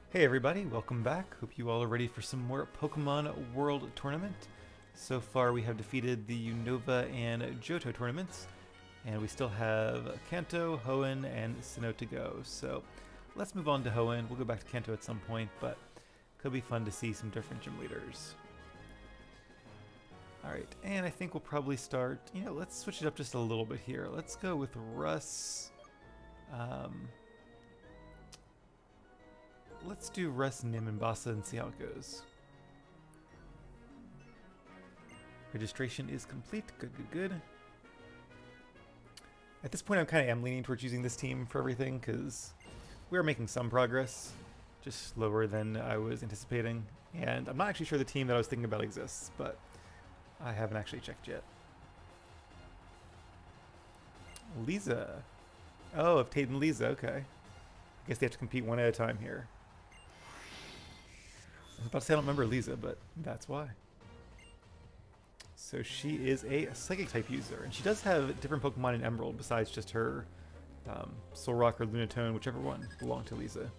Hey everybody, welcome back. Hope you all are ready for some more Pokemon World Tournament. So far we have defeated the Unova and Johto tournaments, and we still have Kanto, Hoenn, and Sinnoh to go. So let's move on to Hoenn. We'll go back to Kanto at some point, but could be fun to see some different gym leaders. Alright, and I think we'll probably start, let's switch it up just a little bit here. Let's go with Russ. Let's do Russ, Nim, and Bassa and see how it goes. Registration is complete. Good, good, good. At this point, I kind of am leaning towards using this team for everything because we are making some progress, just slower than I was anticipating. And I'm not actually sure the team that I was thinking about exists, but I haven't actually checked yet. Lisa. Oh, of Tate and Lisa, okay. I guess they have to compete one at a time here. I was about to say I don't remember Lisa, but that's why. So she is a Psychic type user, and she does have different Pokemon in Emerald besides just her Solrock or Lunatone, whichever one belonged to Lisa.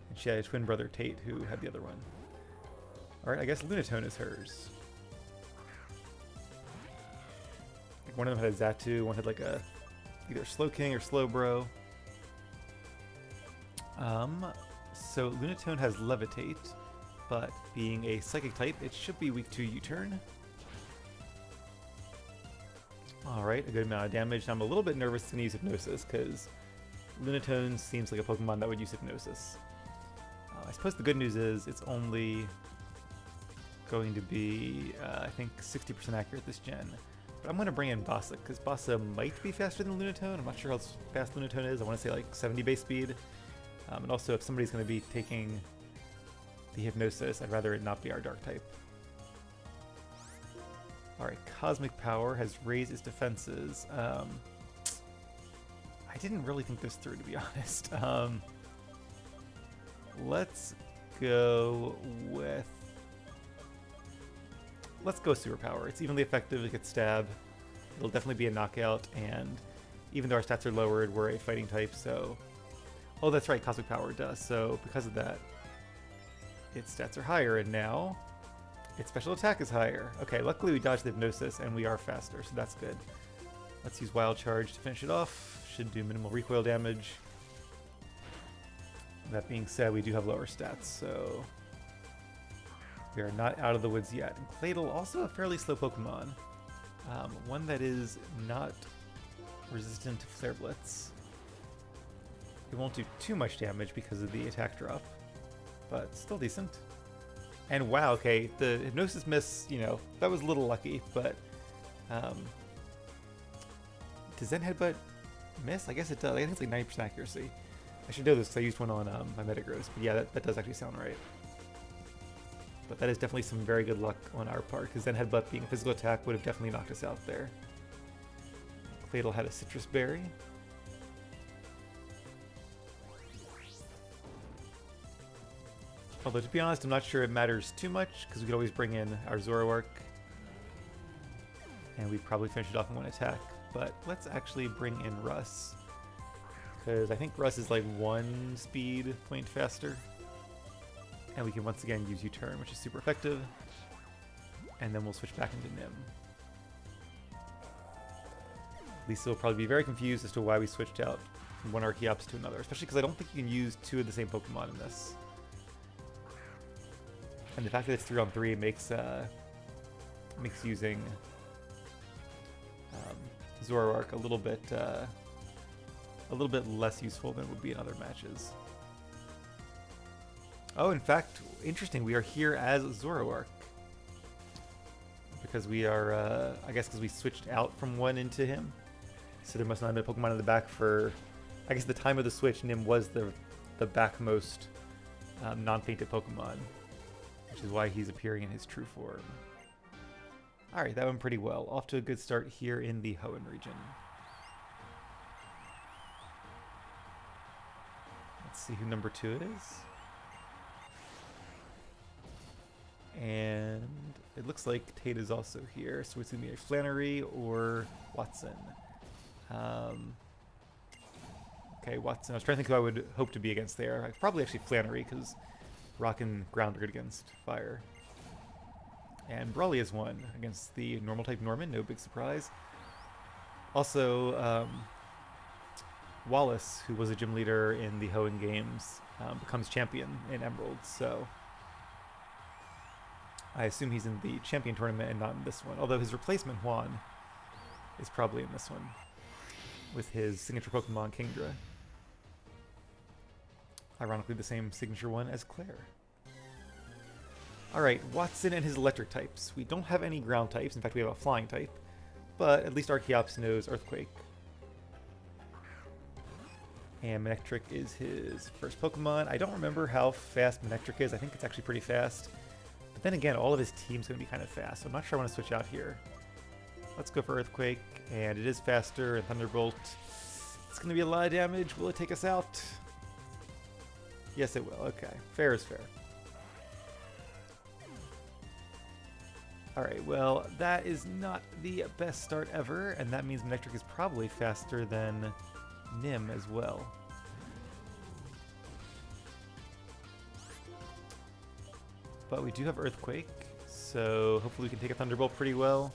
And she had a twin brother, Tate, who had the other one. Alright, I guess Lunatone is hers. Like one of them had a Xatu, one had like a either Slowking or Slowbro. So Lunatone has Levitate, but being a Psychic type, it should be weak to U-turn. Alright, a good amount of damage. I'm a little bit nervous to use Hypnosis, because Lunatone seems like a Pokemon that would use Hypnosis. I suppose the good news is it's only going to be, I think, 60% accurate this gen. But I'm going to bring in Bassa, because Bassa might be faster than Lunatone. I'm not sure how fast Lunatone is. I want to say like 70 base speed. And also, if somebody's going to be taking the Hypnosis, I'd rather it not be our Dark type. Alright, Cosmic Power has raised its defenses. I didn't really think this through, to be honest. Let's go with... Let's go Superpower. It's evenly effective, it gets Stab. It'll definitely be a knockout, and even though our stats are lowered, we're a fighting type, so... Oh, that's right, Cosmic Power does, so because of that, its stats are higher, and now its special attack is higher. Okay, luckily we dodged the Hypnosis, and we are faster, so that's good. Let's use Wild Charge to finish it off. Should do minimal recoil damage. That being said, we do have lower stats, so we are not out of the woods yet. And Claydol, also a fairly slow Pokemon. One that is not resistant to Flare Blitz. It won't do too much damage because of the attack drop, but still decent. And wow, okay, the Hypnosis miss, that was a little lucky, but does Zen Headbutt miss? I guess it does. I think it's like 90% accuracy. I should know this because I used one on my Metagross, but yeah, that does actually sound right. But that is definitely some very good luck on our part, because Zen Headbutt being a physical attack would have definitely knocked us out there. Claydol had a Citrus Berry. Although, to be honest, I'm not sure it matters too much, because we could always bring in our Zoroark, and we'd probably finish it off in one attack. But let's actually bring in Russ, because I think Russ is like 1 speed point faster. And we can once again use U-turn, which is super effective. And then we'll switch back into Nim. Lisa will probably be very confused as to why we switched out from one Archeops to another, especially because I don't think you can use 2 of the same Pokemon in this. And the fact that it's 3-on-3 makes using Zoroark a little bit less useful than it would be in other matches. Oh, in fact, interesting. We are here as Zoroark because we are, I guess, because we switched out from one into him. So there must not have been a Pokemon in the back for, I guess, the time of the switch. Nim was the backmost non-fainted Pokemon, which is why he's appearing in his true form. Alright, that went pretty well. Off to a good start here in the Hoenn region. Let's see who number 2 is. And it looks like Tate is also here, so it's going to be a Flannery or Watson. Okay, Watson. I was trying to think who I would hope to be against there. Probably actually Flannery, because Rock and ground are good against fire. And Brawly has won against the normal type Norman, no big surprise. Also, Wallace, who was a gym leader in the Hoenn games, becomes champion in Emerald, so I assume he's in the champion tournament and not in this one. Although his replacement, Hoenn, is probably in this one with his signature Pokemon, Kingdra. Ironically, the same signature one as Claire. Alright, Watson and his electric types. We don't have any ground types. In fact, we have a flying type. But at least Archeops knows Earthquake. And Manectric is his first Pokemon. I don't remember how fast Manectric is. I think it's actually pretty fast. But then again, all of his team's going to be kind of fast. So I'm not sure I want to switch out here. Let's go for Earthquake. And it is faster. And Thunderbolt. It's going to be a lot of damage. Will it take us out? Yes, it will. Okay. Fair is fair. Alright, well, that is not the best start ever, and that means Manectric is probably faster than Nim as well. But we do have Earthquake, so hopefully we can take a Thunderbolt pretty well.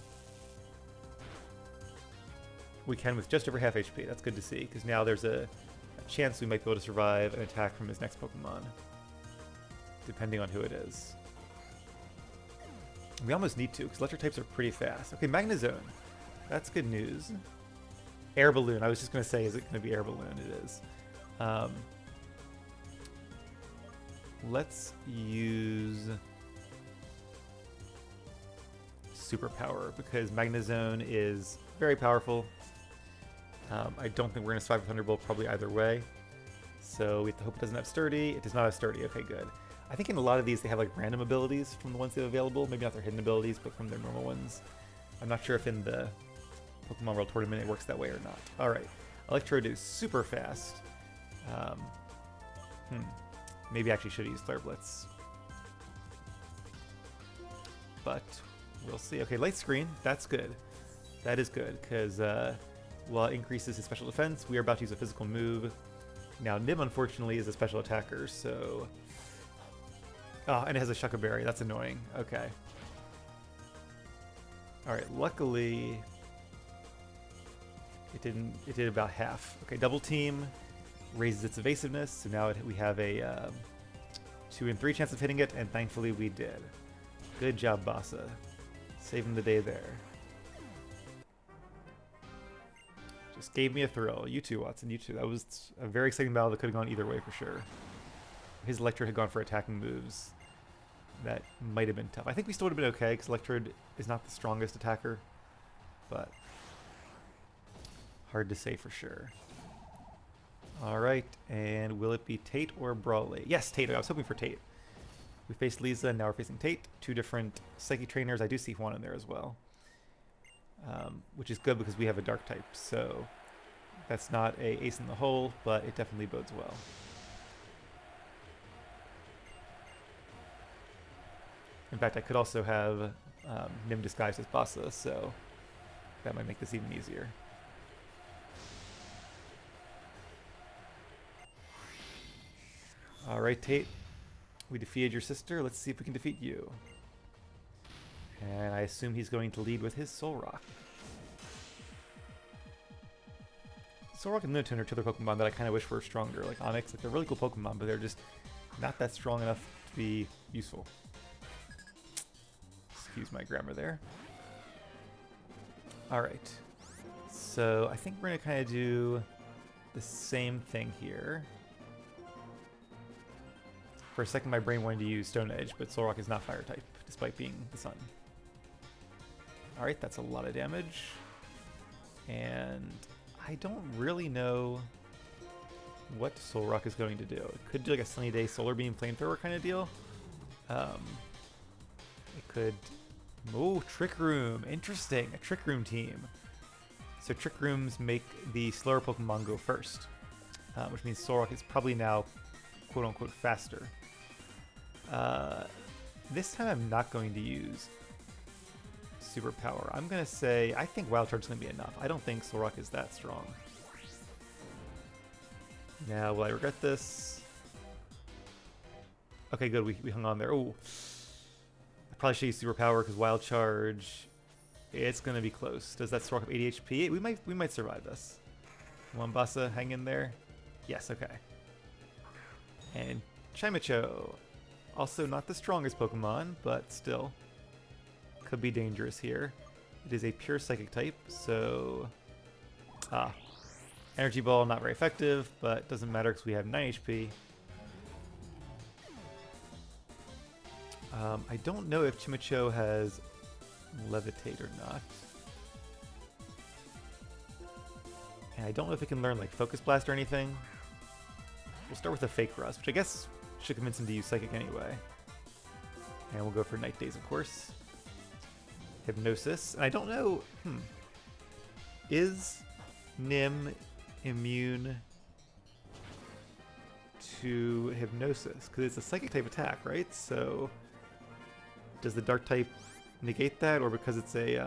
We can with just over half HP. That's good to see, because now there's a chance we might be able to survive an attack from his next Pokemon, depending on who it is. We almost need to, because electric types are pretty fast. Okay, Magnezone. That's good news. Air Balloon. I was just going to say, is it going to be Air Balloon? It is. Let's use Superpower, because Magnezone is very powerful. I don't think we're going to survive with Thunderbolt probably either way. So we have to hope it doesn't have Sturdy. It does not have Sturdy. Okay, good. I think in a lot of these they have like random abilities from the ones they have available. Maybe not their hidden abilities, but from their normal ones. I'm not sure if in the Pokemon World Tournament it works that way or not. Alright. Electrode is super fast. Maybe I actually should use Flare Blitz. But we'll see. Okay, Light Screen. That's good. That is good, because while it increases his special defense, we are about to use a physical move. Now, Nim, unfortunately, is a special attacker, so... Oh, and it has a Shucka Berry. That's annoying. Okay. Alright, luckily... It did about half. Okay, Double Team raises its evasiveness, so now we have a 2 in 3 chance of hitting it, and thankfully we did. Good job, Bassa. Saving the day there. Just gave me a thrill. You too, Watson. You too. That was a very exciting battle that could have gone either way for sure. His Electrode had gone for attacking moves. That might have been tough. I think we still would have been okay, because Electrode is not the strongest attacker. But hard to say for sure. Alright, and will it be Tate or Brawley? Yes, Tate. I was hoping for Tate. We faced Lisa, and now we're facing Tate. 2 different Psychic trainers. I do see Hoenn in there as well. Which is good because we have a Dark type, so that's not a ace in the hole, but it definitely bodes well. In fact, I could also have Nim disguised as Bassa, so that might make this even easier. Alright, Tate. We defeated your sister. Let's see if we can defeat you. And I assume he's going to lead with his Solrock. Solrock and Lunatone are two other Pokemon that I kind of wish were stronger, like Onix. Like, they're really cool Pokemon, but they're just not that strong enough to be useful. Excuse my grammar there. Alright. So I think we're going to kind of do the same thing here. For a second, my brain wanted to use Stone Edge, but Solrock is not Fire type, despite being the Sun. Alright, that's a lot of damage. And I don't really know what Solrock is going to do. It could do like a Sunny Day Solar Beam Flamethrower kind of deal. It could... Oh, Trick Room. Interesting. A Trick Room team. So Trick Rooms make the slower Pokemon go first, which means Solrock is probably now quote-unquote faster. This time I'm not going to use Superpower. I'm going to say, I think Wild Charge is going to be enough. I don't think Solrock is that strong. Now, will I regret this? Okay, good. We hung on there. Oh, I probably should use superpower because wild charge. It's gonna be close. Does that store up 80 HP? We might survive this. Mombasa, hang in there. Yes. Okay. And Chimecho, also not the strongest Pokemon, but still could be dangerous here. It is a pure Psychic type, so Energy Ball not very effective, but doesn't matter because we have 9 HP. I don't know if Chimecho has Levitate or not. And I don't know if it can learn like Focus Blast or anything. We'll start with a Fake Rust, which I guess should convince him to use Psychic anyway. And we'll go for Night Days, of course. Hypnosis. And I don't know... Is Nim immune to Hypnosis? Because it's a Psychic type attack, right? So... Does the Dark type negate that, or because it's a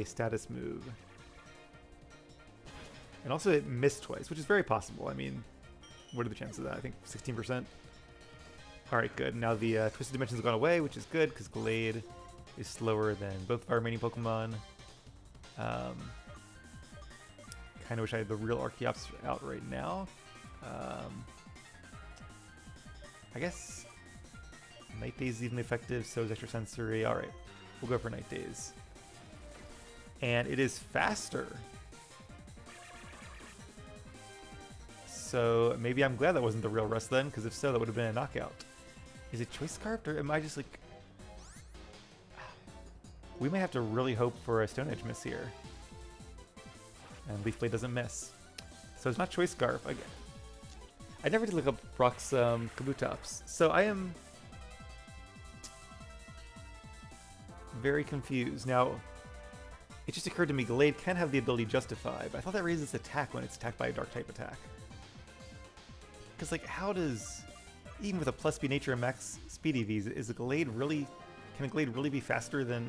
status move? And also it missed twice, which is very possible. I mean, what are the chances of that? I think 16%. Alright, good. Now the Twisted Dimensions have gone away, which is good, because Glade is slower than both of our remaining Pokemon. Kind of wish I had the real Archeops out right now. I guess Night Days is even effective, so is Extrasensory. Alright, we'll go for Night Days. And it is faster. So maybe I'm glad that wasn't the real Rust then, because if so, that would have been a knockout. Is it Choice Scarf, or am I just like... We may have to really hope for a Stone Edge miss here. And Leaf Blade doesn't miss. So it's not Choice Scarf. I never did look up Brock's Kabutops, so I am very confused. Now, it just occurred to me Glade can have the ability Justify, but I thought that raises its attack when it's attacked by a Dark type attack. Because, like, how does, even with a plus B nature and max speed EVs, is a Glade really, can a Glade really be faster than,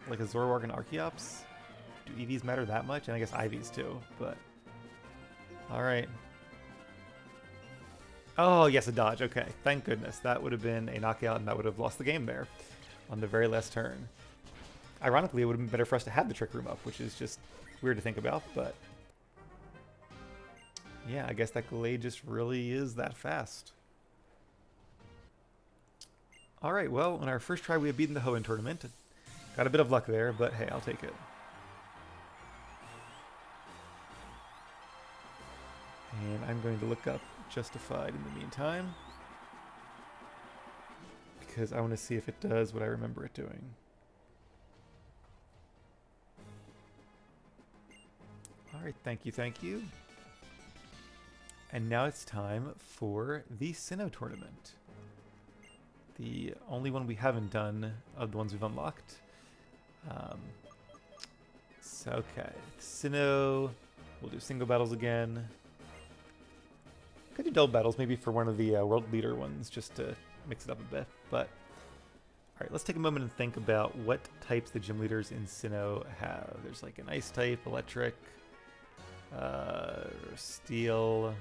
like, a Zoroark and Archeops? Do EVs matter that much? And I guess IVs too, but... Alright. Oh, yes, a dodge. Okay, thank goodness. That would have been a knockout, and that would have lost the game there on the very last turn. Ironically, it would have been better for us to have the Trick Room up, which is just weird to think about, but... Yeah, I guess that Glade just really is that fast. Alright, well, on our first try, we have beaten the Hoenn tournament. Got a bit of luck there, but hey, I'll take it. And I'm going to look up Justified in the meantime, because I want to see if it does what I remember it doing. Alright, thank you, thank you. And now it's time for the Sinnoh tournament. The only one we haven't done of the ones we've unlocked. So, okay. Sinnoh, we'll do single battles again. Could do double battles, maybe for one of the world leader ones, just to mix it up a bit. But, alright, let's take a moment and think about what types the gym leaders in Sinnoh have. There's like an ice type, electric, steel,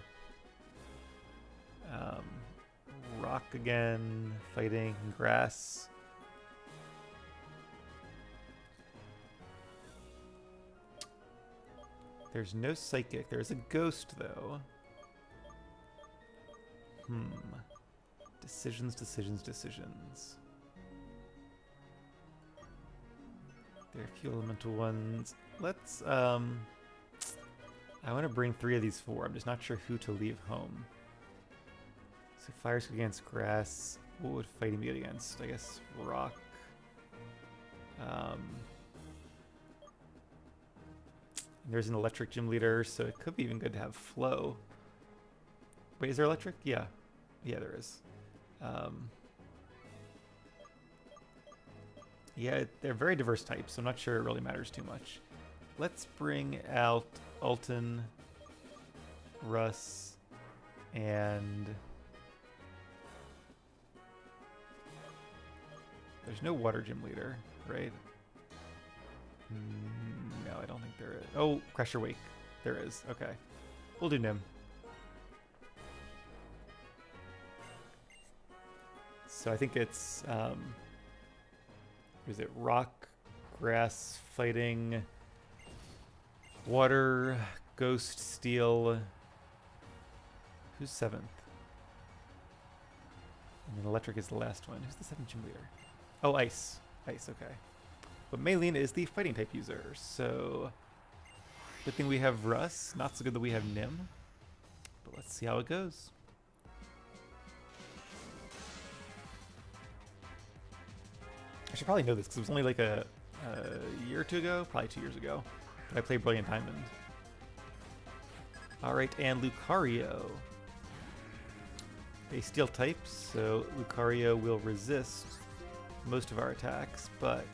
rock again, fighting, grass. There's no psychic. There's a ghost, though. Decisions, decisions, decisions. There are a few elemental ones. Let's, I want to bring 3 of these 4. I'm just not sure who to leave home. So fire's good against grass. What would fighting be good against? I guess rock. There's an electric gym leader, so it could be even good to have flow. Wait, is there electric? Yeah. Yeah, there is. Yeah, they're very diverse types, so I'm not sure it really matters too much. Let's bring out Alton, Russ, and... There's no water gym leader, right? No, I don't think there is. Oh, Crusher Wake. There is. Okay. We'll do Nim. So I think it's, is it rock, grass, fighting, water, ghost, steel. Who's 7th? And then electric is the last one. Who's the 7th gym leader? Oh, ice. Ice, okay. But Maylene is the fighting type user, so good thing we have Russ. Not so good that we have Nim. But let's see how it goes. I should probably know this because it was only like a year or two ago, probably 2 years ago, that I played Brilliant Diamond. Alright, and Lucario. A steel type, so Lucario will resist most of our attacks, but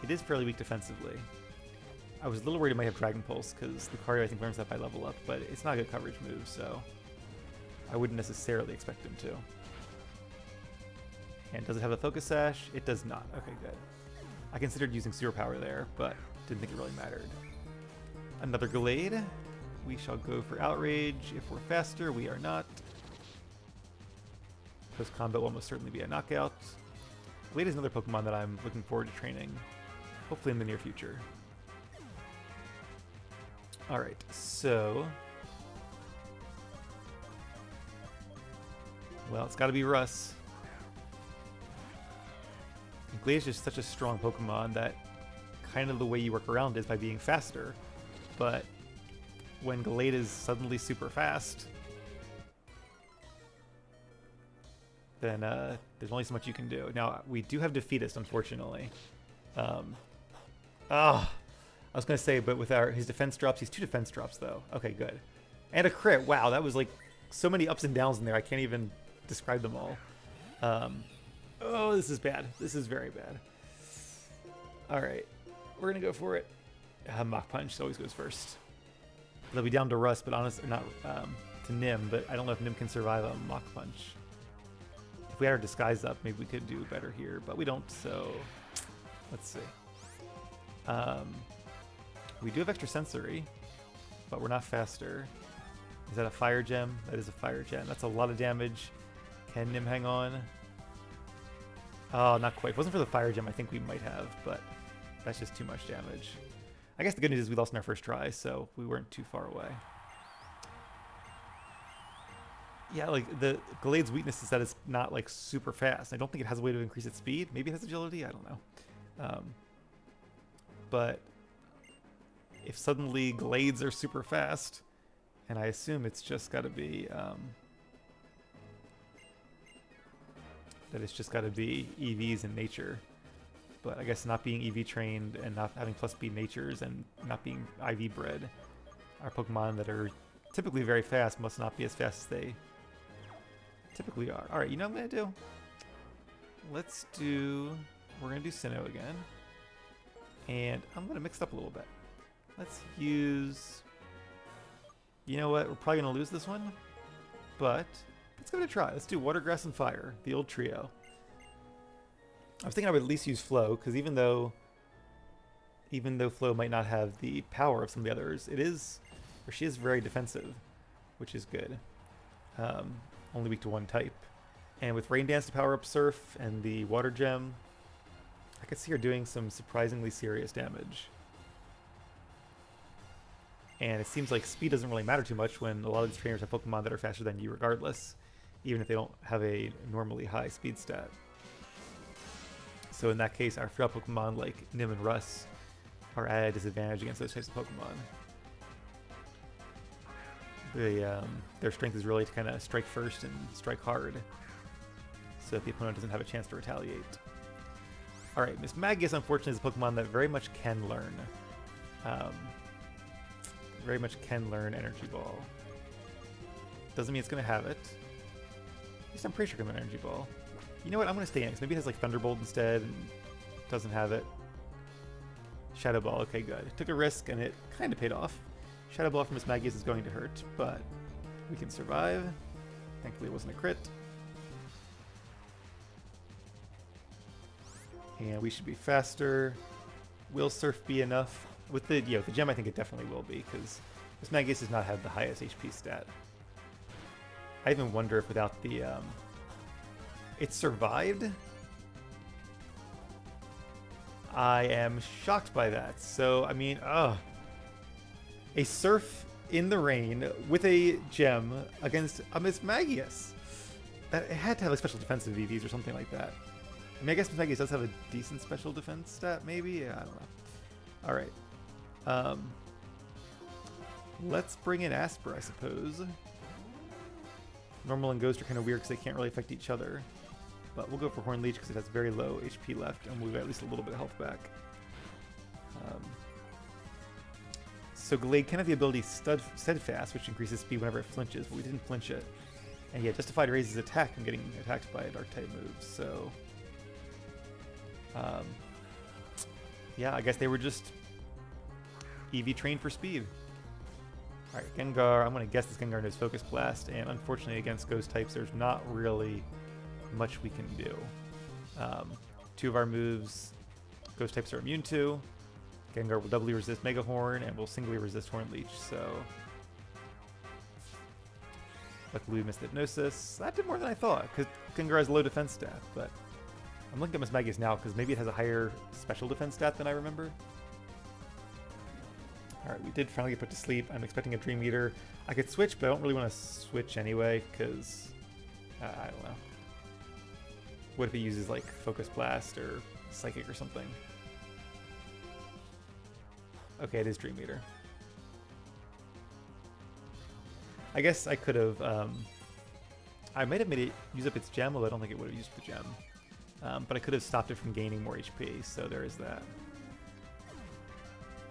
it is fairly weak defensively. I was a little worried it might have Dragon Pulse, because Lucario I think learns that by level up, but it's not a good coverage move, so I wouldn't necessarily expect him to. And does it have a Focus Sash? It does not. Okay, good. I considered using Superpower there, but didn't think it really mattered. Another Gallade. We shall go for Outrage. If we're faster, we are not. Post-combat will almost certainly be a knockout. Gallade is another Pokemon that I'm looking forward to training, hopefully in the near future. Alright, so... well, it's gotta be Russ. Gallade is just such a strong Pokemon that kind of the way you work around is by being faster. But when Gallade is suddenly super fast, then there's only so much you can do. Now, we do have Defeatist, unfortunately. I was going to say, but with his defense drops, he's 2 defense drops, though. Okay, good. And a crit. Wow, that was like so many ups and downs in there, I can't even describe them all. Oh, this is bad. This is very bad. Alright, we're going to go for it. Mach Punch always goes first. They'll be down to Russ, but honestly, not to Nim, but I don't know if Nim can survive a Mach Punch. If we had our Disguise up, maybe we could do better here, but we don't, so let's see. We do have Extra Sensory, but we're not faster. Is that a Fire Gem? That is a Fire Gem. That's a lot of damage. Can Nim hang on? Oh, not quite. If it wasn't for the Fire Gem, I think we might have, but that's just too much damage. I guess the good news is we lost in our first try, so we weren't too far away. Yeah, like, the Gallade's weakness is that it's not, like, super fast. I don't think it has a way to increase its speed. Maybe it has agility? I don't know. But if suddenly Glades are super fast, and I assume it's just got to be... that it's just got to be EVs in nature. But I guess not being EV trained and not having plus speed natures and not being IV bred are Pokemon that are typically very fast must not be as fast as they typically are. Alright, you know what I'm going to do? Let's do... we're going to do Sinnoh again. And I'm going to mix it up a little bit. Let's use... you know what? We're probably going to lose this one. But let's give it a try. Let's do Water, Grass, and Fire. The old trio. I was thinking I would at least use Flo, because even though Flo might not have the power of some of the others, it is... or she is very defensive, which is good. Only weak to one type. And with Rain Dance to power up Surf and the Water Gem, I could see her doing some surprisingly serious damage. And it seems like speed doesn't really matter too much when a lot of these trainers have Pokemon that are faster than you regardless, even if they don't have a normally high speed stat. So in that case, our field Pokemon like Nim and Russ are at a disadvantage against those types of Pokemon. Their strength is really to kind of strike first and strike hard, so that the opponent doesn't have a chance to retaliate. Alright, Miss Magius, unfortunately, is a Pokemon that very much can learn. Very much can learn Energy Ball. Doesn't mean it's going to have it. At least I'm pretty sure it can learn Energy Ball. You know what? I'm going to stay in, because maybe it has like Thunderbolt instead and doesn't have it. Shadow Ball, okay, good. Took a risk and it kind of paid off. Shadow Ball from Miss Magius is going to hurt, but we can survive. Thankfully it wasn't a crit. And we should be faster. Will Surf be enough? With the gem, I think it definitely will be, because Mismagius does not have the highest HP stat. I even wonder if without the... it survived? I am shocked by that. So, I mean, a Surf in the rain with a gem against a Mismagius. That, it had to have a special defensive VVs or something like that. I mean, I guess Mismagius does have a decent special defense stat, maybe? Yeah, I don't know. Alright. Let's bring in Asper, I suppose. Normal and Ghost are kind of weird because they can't really affect each other. But we'll go for Hoenn Leech because it has very low HP left, and we'll get at least a little bit of health back. So Glade can have the ability Steadfast, which increases speed whenever it flinches, but we didn't flinch it. And yeah, Justified raises attack and getting attacked by a Dark-type move, so... yeah, I guess they were just EV trained for speed. Alright, Gengar. I'm going to guess this Gengar knows Focus Blast, and unfortunately against Ghost types, there's not really much we can do. Two of our moves, Ghost types are immune to. Gengar will doubly resist Mega Horn, and will singly resist Hoenn Leech, so... luckily we missed Hypnosis. That did more than I thought, because Gengar has a low defense stat, but... I'm looking at Mismagius now, because maybe it has a higher special defense stat than I remember. Alright, we did finally get put to sleep. I'm expecting a Dream Eater. I could switch, but I don't really want to switch anyway, because... I don't know. What if it uses, like, Focus Blast or Psychic or something? Okay, it is Dream Eater. I guess I could have... I might have made it use up its gem, although I don't think it would have used the gem. But I could have stopped it from gaining more HP, so there is that.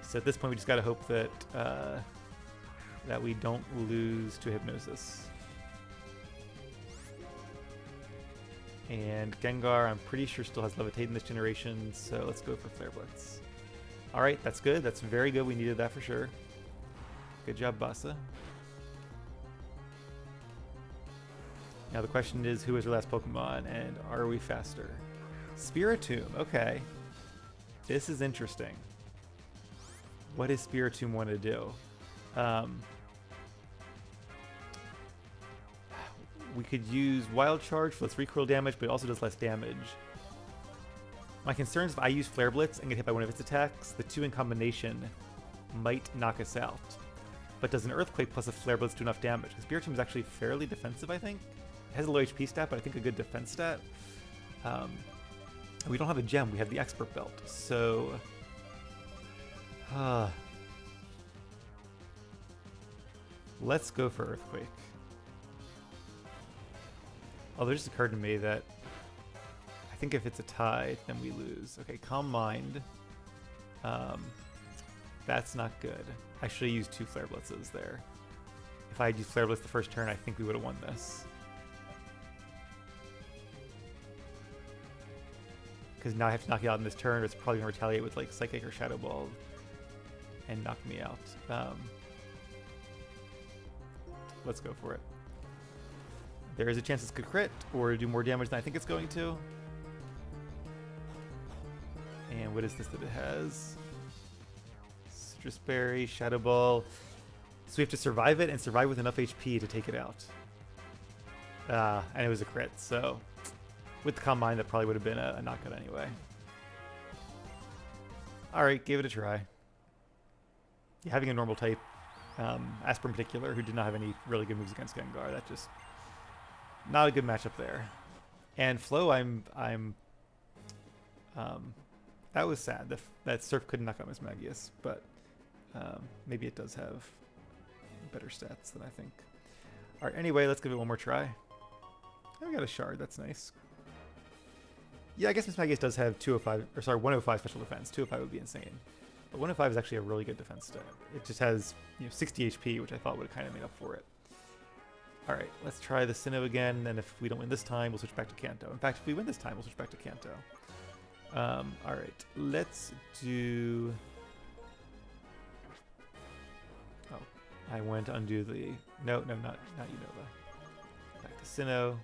So at this point, we just got to hope that that we don't lose to Hypnosis. And Gengar, I'm pretty sure still has Levitate in this generation, so let's go for Flare Blitz. Alright, that's good. That's very good. We needed that for sure. Good job, Basa. Now the question is, who is our last Pokemon, and are we faster? Spiritomb, okay. This is interesting. What does Spiritomb want to do? We could use Wild Charge for less recoil damage, but it also does less damage. My concern is if I use Flare Blitz and get hit by one of its attacks, the two in combination might knock us out. But does an Earthquake plus a Flare Blitz do enough damage? Because Spiritomb is actually fairly defensive, I think. It has a low HP stat, but I think a good defense stat. We don't have a gem, we have the Expert Belt, so... let's go for Earthquake. Although it just occurred to me that I think if it's a tie, then we lose. Okay, Calm Mind. That's not good. I should have used two Flare Blitzes there. If I had used Flare Blitz the first turn, I think we would have won this. Because now I have to knock it out in this turn, it's probably going to retaliate with like Psychic or Shadow Ball and knock me out. Let's go for it. There is a chance this could crit or do more damage than I think it's going to. And what is this that it has? Citrus Berry, Shadow Ball. So we have to survive it and survive with enough HP to take it out. And it was a crit, so with the Calm Mind, that probably would have been a knockout anyway. Alright, gave it a try. Yeah, having a normal type, Asper in particular, who did not have any really good moves against Gengar, that just not a good matchup there. And Flo, that was sad that Surf couldn't knock out Mismagius, but maybe it does have better stats than I think. Alright, anyway, let's give it one more try. Oh, we got a Shard, that's nice. Yeah, I guess Mismagius does have 205, or sorry, 105 special defense. 205 would be insane. But 105 is actually a really good defense stat. It just has 60 HP, which I thought would have kind of made up for it. Alright, let's try the Sinnoh again, and if we don't win this time, we'll switch back to Kanto. In fact, if we win this time, we'll switch back to Kanto. Alright, let's do... Oh, I went to undo the... No, not Unova. Back to Sinnoh.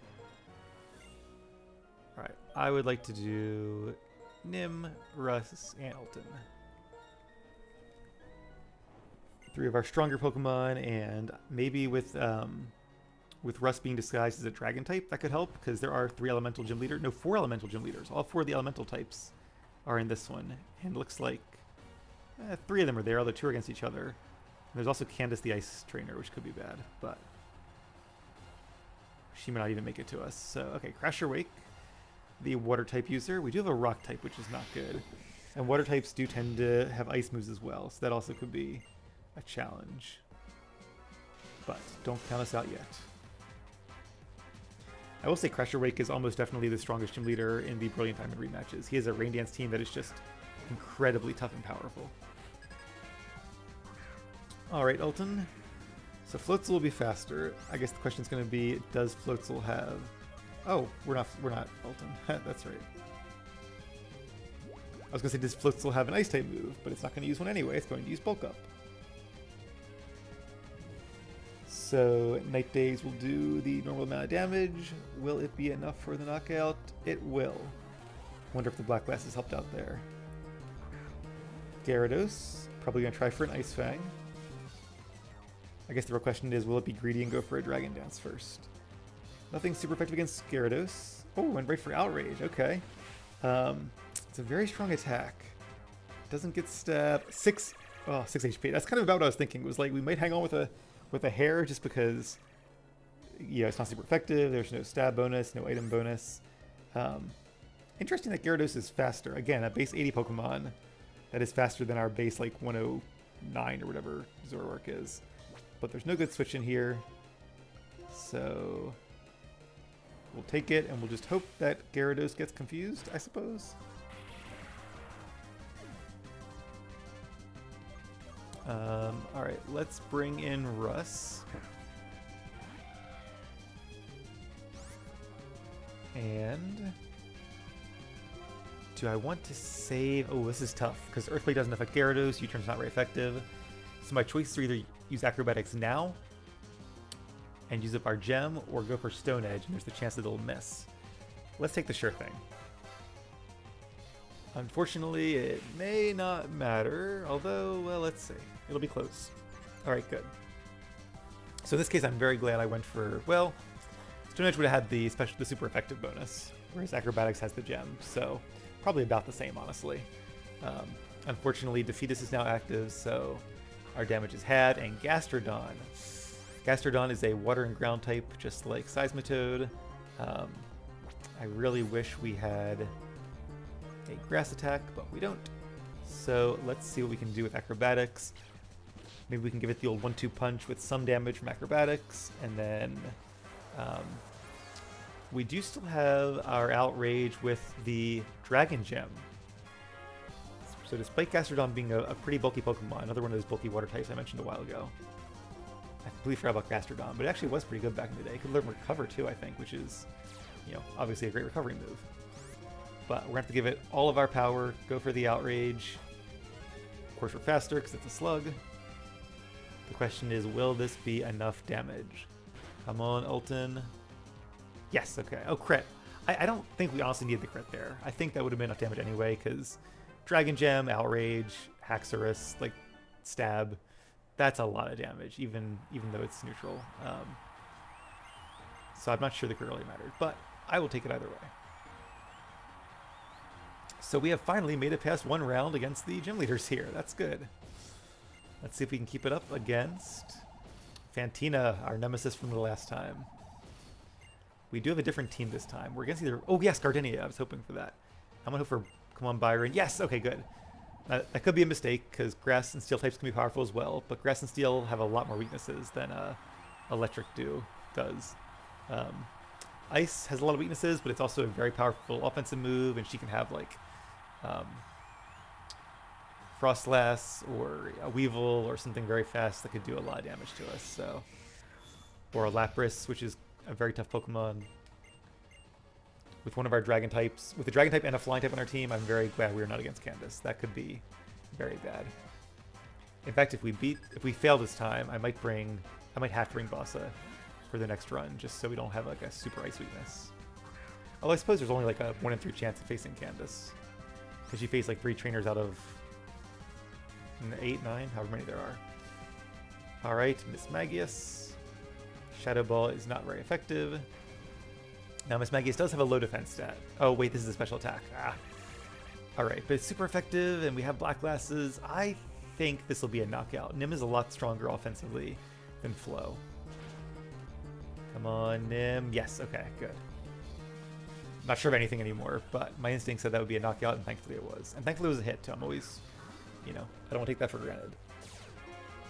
Alright, I would like to do Nim, Russ, and Alton. 3 of our stronger Pokemon, and maybe with Rust being disguised as a Dragon type, that could help, because there are 3 Elemental Gym Leaders. No, 4 Elemental Gym Leaders. All 4 of the Elemental types are in this one. And it looks like 3 of them are there, although 2 are against each other. And there's also Candace the Ice Trainer, which could be bad, but she may not even make it to us. So, okay, Crasher Wake, the Water type user. We do have a Rock type, which is not good. And Water types do tend to have Ice moves as well, so that also could be a challenge. But don't count us out yet. I will say Crasher Wake is almost definitely the strongest gym leader in the Brilliant Diamond rematches. He has a Rain Dance team that is just incredibly tough and powerful. Alright, Ulton. So Floatzel will be faster. I guess the question is going to be, does Floatzel have... Oh, we're not Ulton. That's right. I was going to say, does Floatzel have an Ice type move? But it's not going to use one anyway. It's going to use Bulk Up. So Night Days will do the normal amount of damage. Will it be enough for the knockout? It will. Wonder if the Black Glasses helped out there. Gyarados, probably going to try for an Ice Fang. I guess the real question is, will it be greedy and go for a Dragon Dance first? Nothing super effective against Gyarados. Oh, went right for Outrage. Okay. It's a very strong attack. Doesn't get stabbed. 6 HP. That's kind of about what I was thinking. It was like we might hang on with a hair just because, you know, it's not super effective. There's no stab bonus, no item bonus. Interesting that Gyarados is faster. Again, a base 80 Pokemon that is faster than our base like 109 or whatever Zoroark is. But there's no good switch in here. So we'll take it and we'll just hope that Gyarados gets confused, I suppose. Alright, let's bring in Russ. And do I want to save? Oh, this is tough because Earthquake doesn't affect Gyarados. U-turn's not very effective. So my choices are either use Acrobatics now and use up our gem, or go for Stone Edge, and there's the chance that it'll miss. Let's take the sure thing. Unfortunately, it may not matter, although, well, let's see. It'll be close. Alright, good. So in this case, I'm very glad I went for, well, Stone Edge would have had the super effective bonus, whereas Acrobatics has the gem, so probably about the same, honestly. Unfortunately, Defeatus is now active, so our damage is had, and Gastrodon. Gastrodon is a water and ground type, just like Seismitoad. I really wish we had a grass attack, but we don't. So let's see what we can do with Acrobatics. Maybe we can give it the old 1-2 punch with some damage from Acrobatics, and then we do still have our Outrage with the Dragon Gem. So despite Gastrodon being a pretty bulky Pokemon, another one of those bulky water types I mentioned a while ago, I completely forgot about Gastrodon, but it actually was pretty good back in the day. It could learn Recover too, I think, which is, you know, obviously a great recovery move. But we're going to have to give it all of our power, go for the Outrage. Of course, we're faster because it's a slug. The question is, will this be enough damage? Come on, Ulton. Yes, okay. Oh, crit. I don't think we honestly needed the crit there. I think that would have been enough damage anyway, because Dragon Gem, Outrage, Haxorus, like, Stab, that's a lot of damage, even though it's neutral. So I'm not sure the crit really mattered, but I will take it either way. So we have finally made it past one round against the gym leaders here. That's good. Let's see if we can keep it up against Fantina, our nemesis from the last time. We do have a different team this time. We're against either... Oh, yes, Gardenia. I was hoping for that. I'm going to hope for... Come on, Byron. Yes! Okay, good. That could be a mistake, because Grass and Steel types can be powerful as well, but Grass and Steel have a lot more weaknesses than Electric does. Ice has a lot of weaknesses, but it's also a very powerful offensive move, and she can have, like, Frostlass or a Weevil or something very fast that could do a lot of damage to us. So, or a Lapras, which is a very tough Pokemon. With one of our Dragon types, with a Dragon type and a Flying type on our team, I'm very glad we are not against Candace. That could be very bad. In fact, if we fail this time, I might have to bring Bossa for the next run, just so we don't have like a super ice weakness. Although I suppose there's only like a 1 in 3 chance of facing Candace, because you face like 3 trainers out of 8, 9, however many there are. Alright, Miss Magius. Shadow Ball is not very effective. Now, Miss Magius does have a low defense stat. Oh, wait, this is a special attack. Ah. Alright, but it's super effective, and we have Black Glasses. I think this will be a knockout. Nim is a lot stronger offensively than Flo. Come on, Nim. Yes, okay, good. Not sure of anything anymore, but my instinct said that would be a knockout, and thankfully it was. And thankfully it was a hit, so I'm always, you know, I don't want to take that for granted.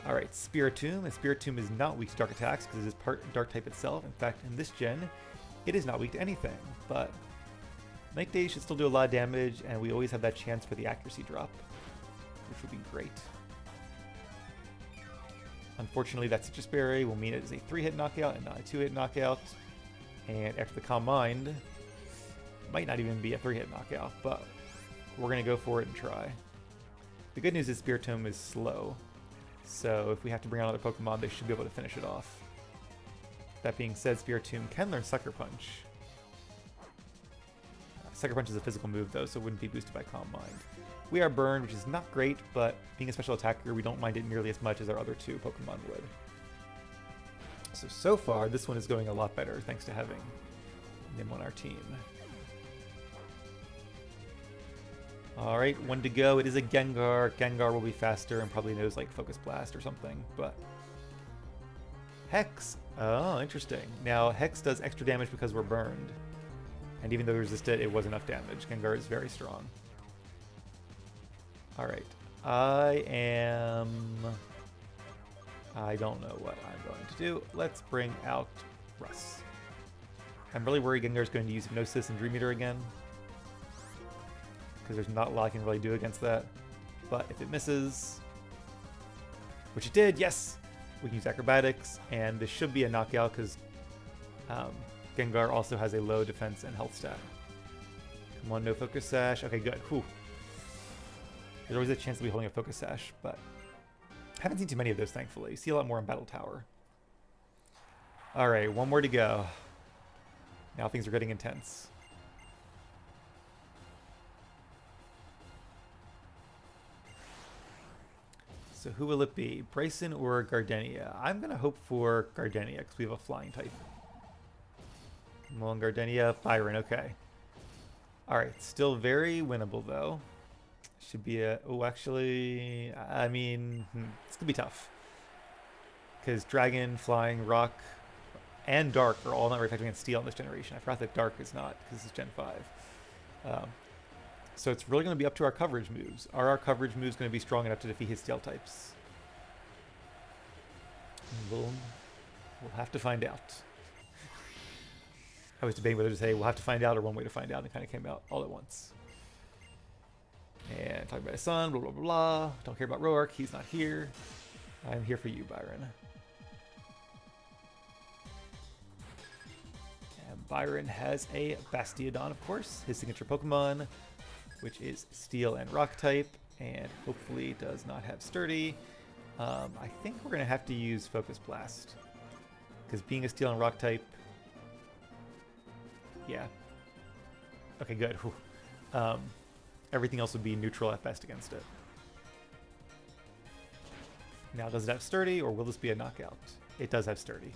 Alright, Spiritomb, and Spiritomb is not weak to dark attacks because it is part dark type itself. In fact, in this gen, it is not weak to anything, but Night Day should still do a lot of damage, and we always have that chance for the accuracy drop, which would be great. Unfortunately, that Citrus Berry will mean it is a 3-hit knockout and not a 2-hit knockout. And after the Calm Mind, it might not even be a 3-hit knockout, but we're going to go for it and try. The good news is Spiritomb is slow, so if we have to bring out another Pokemon, they should be able to finish it off. That being said, Spiritomb can learn Sucker Punch. Sucker Punch is a physical move, though, so it wouldn't be boosted by Calm Mind. We are burned, which is not great, but being a special attacker, we don't mind it nearly as much as our other two Pokemon would. So far, this one is going a lot better, thanks to having Nim on our team. Alright, one to go. It is a Gengar. Gengar will be faster and probably knows, like, Focus Blast or something, but... Hex! Oh, interesting. Now, Hex does extra damage because we're burned. And even though we resist it, it was enough damage. Gengar is very strong. Alright. I don't know what I'm going to do. Let's bring out Russ. I'm really worried Gengar's going to use Hypnosis and Dream Eater again, because there's not a lot I can really do against that. But if it misses, which it did, yes! We can use Acrobatics, and this should be a knockout because Gengar also has a low defense and health stat. Come on, no Focus Sash. Okay, good. Whew. There's always a chance to be holding a Focus Sash, but I haven't seen too many of those, thankfully. See a lot more in Battle Tower. Alright, one more to go. Now things are getting intense. So who will it be? Bryson or Gardenia? I'm going to hope for Gardenia because we have a flying type. Come on, Gardenia. Byron, okay. Alright, still very winnable though. Should be a... Oh, actually... I mean... It's going to be tough. Because Dragon, Flying, Rock, and Dark are all not very effective against Steel in this generation. I forgot that Dark is not, because this is Gen 5. So it's really going to be up to our coverage moves. Are our coverage moves going to be strong enough to defeat his Steel types? We'll have to find out. I was debating whether to say we'll have to find out or one way to find out, and it kind of came out all at once. And talking about his son, blah, blah, blah, blah. Don't care about Roark. He's not here. I'm here for you, Byron. And Byron has a Bastiodon, of course, his signature Pokemon, which is Steel and Rock type, and hopefully does not have Sturdy. I think we're going to have to use Focus Blast, because being a Steel and Rock type... Yeah. Okay, good. Everything else would be neutral at best against it. Now, does it have Sturdy, or will this be a knockout? It does have Sturdy.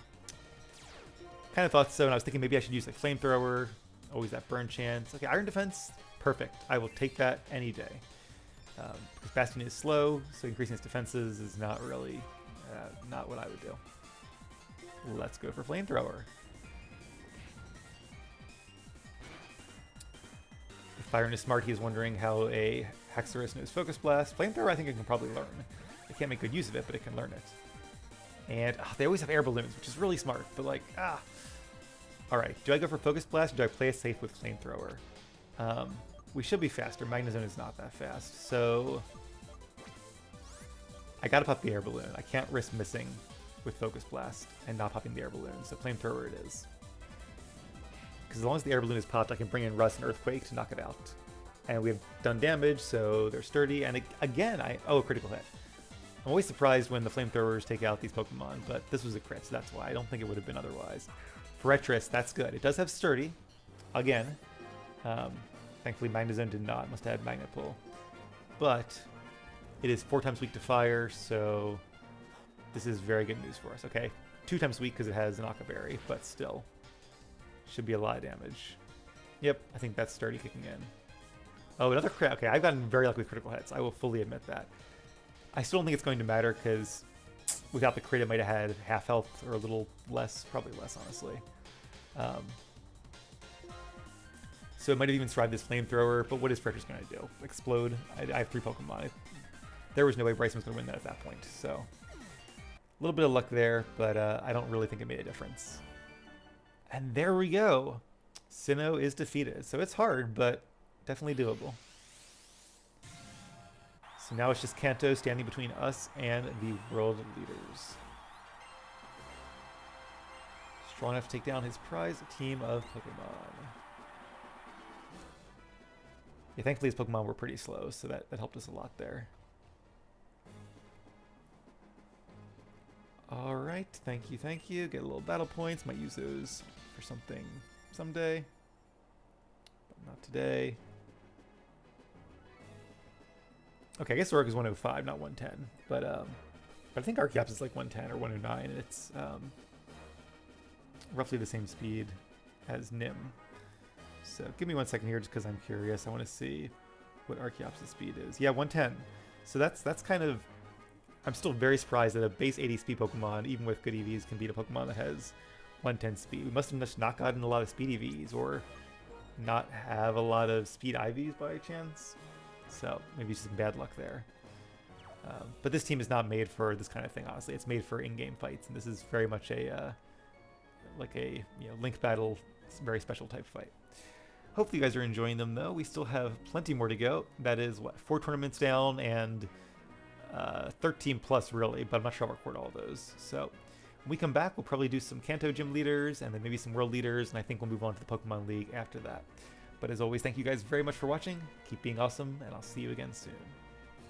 Kind of thought so, and I was thinking maybe I should use like Flamethrower. Always that burn chance. Okay, Iron Defense, perfect. I will take that any day. Because Bastion is slow, so increasing its defenses is not really not what I would do. Let's go for Flamethrower. If Byron is smart, he is wondering how a Haxorus knows Focus Blast. Flamethrower, I think it can probably learn. It can't make good use of it, but it can learn it. And they always have air balloons, which is really smart, but like, Alright, do I go for Focus Blast or do I play it safe with Flamethrower? We should be faster. Magnezone is not that fast, so... I gotta pop the air balloon. I can't risk missing with Focus Blast and not popping the air balloon, so Flamethrower it is. Because as long as the air balloon is popped, I can bring in Rust and Earthquake to knock it out. And we have done damage, so they're sturdy, and again, a critical hit. I'm always surprised when the Flamethrowers take out these Pokemon, but this was a crit, so that's why. I don't think it would have been otherwise. Forretress, that's good. It does have Sturdy, again. Thankfully, Magnezone did not. Must have had Magnet Pull. But it is 4 times weak to fire, so This is very good news for us. Okay, 2 times weak because it has an Akaberry, but still. Should be a lot of damage. Yep, I think that's sturdy kicking in. Oh, another crit. Okay, I've gotten very lucky with critical hits. I will fully admit that. I still don't think it's going to matter because without the crit, it might have had half health or a little less. Probably less, honestly. So it might have even survived this flamethrower, but what is Freshers going to do? Explode? I have 3 Pokemon. There was no way Bryson was going to win that at that point, so... A little bit of luck there, but I don't really think it made a difference. And there we go! Sinnoh is defeated. So it's hard, but definitely doable. So now it's just Kanto standing between us and the world leaders. Strong enough to take down his prize team of Pokemon. Yeah, thankfully his Pokemon were pretty slow, so that helped us a lot there. Alright, thank you, thank you. Get a little battle points. Might use those for something someday. But not today. Okay, I guess Orc is 105, not 110. But I think Archeops is like 110 or 109, and it's roughly the same speed as Nim. So give me 1 second here just because I'm curious. I want to see what Archeops' speed is. Yeah, 110. So that's kind of... I'm still very surprised that a base 80 speed Pokemon, even with good EVs, can beat a Pokemon that has 110 speed. We must have just not gotten a lot of speed EVs or not have a lot of speed IVs by chance. So maybe some bad luck there. But this team is not made for this kind of thing, honestly. It's made for in-game fights, and this is very much a like a link battle, very special type fight. Hopefully you guys are enjoying them, though. We still have plenty more to go. That is, what, 4 tournaments down and 13 plus, really, but I'm not sure I'll record all of those. So when we come back, we'll probably do some Kanto Gym leaders and then maybe some World leaders, and I think we'll move on to the Pokemon League after that. But as always, thank you guys very much for watching. Keep being awesome, and I'll see you again soon.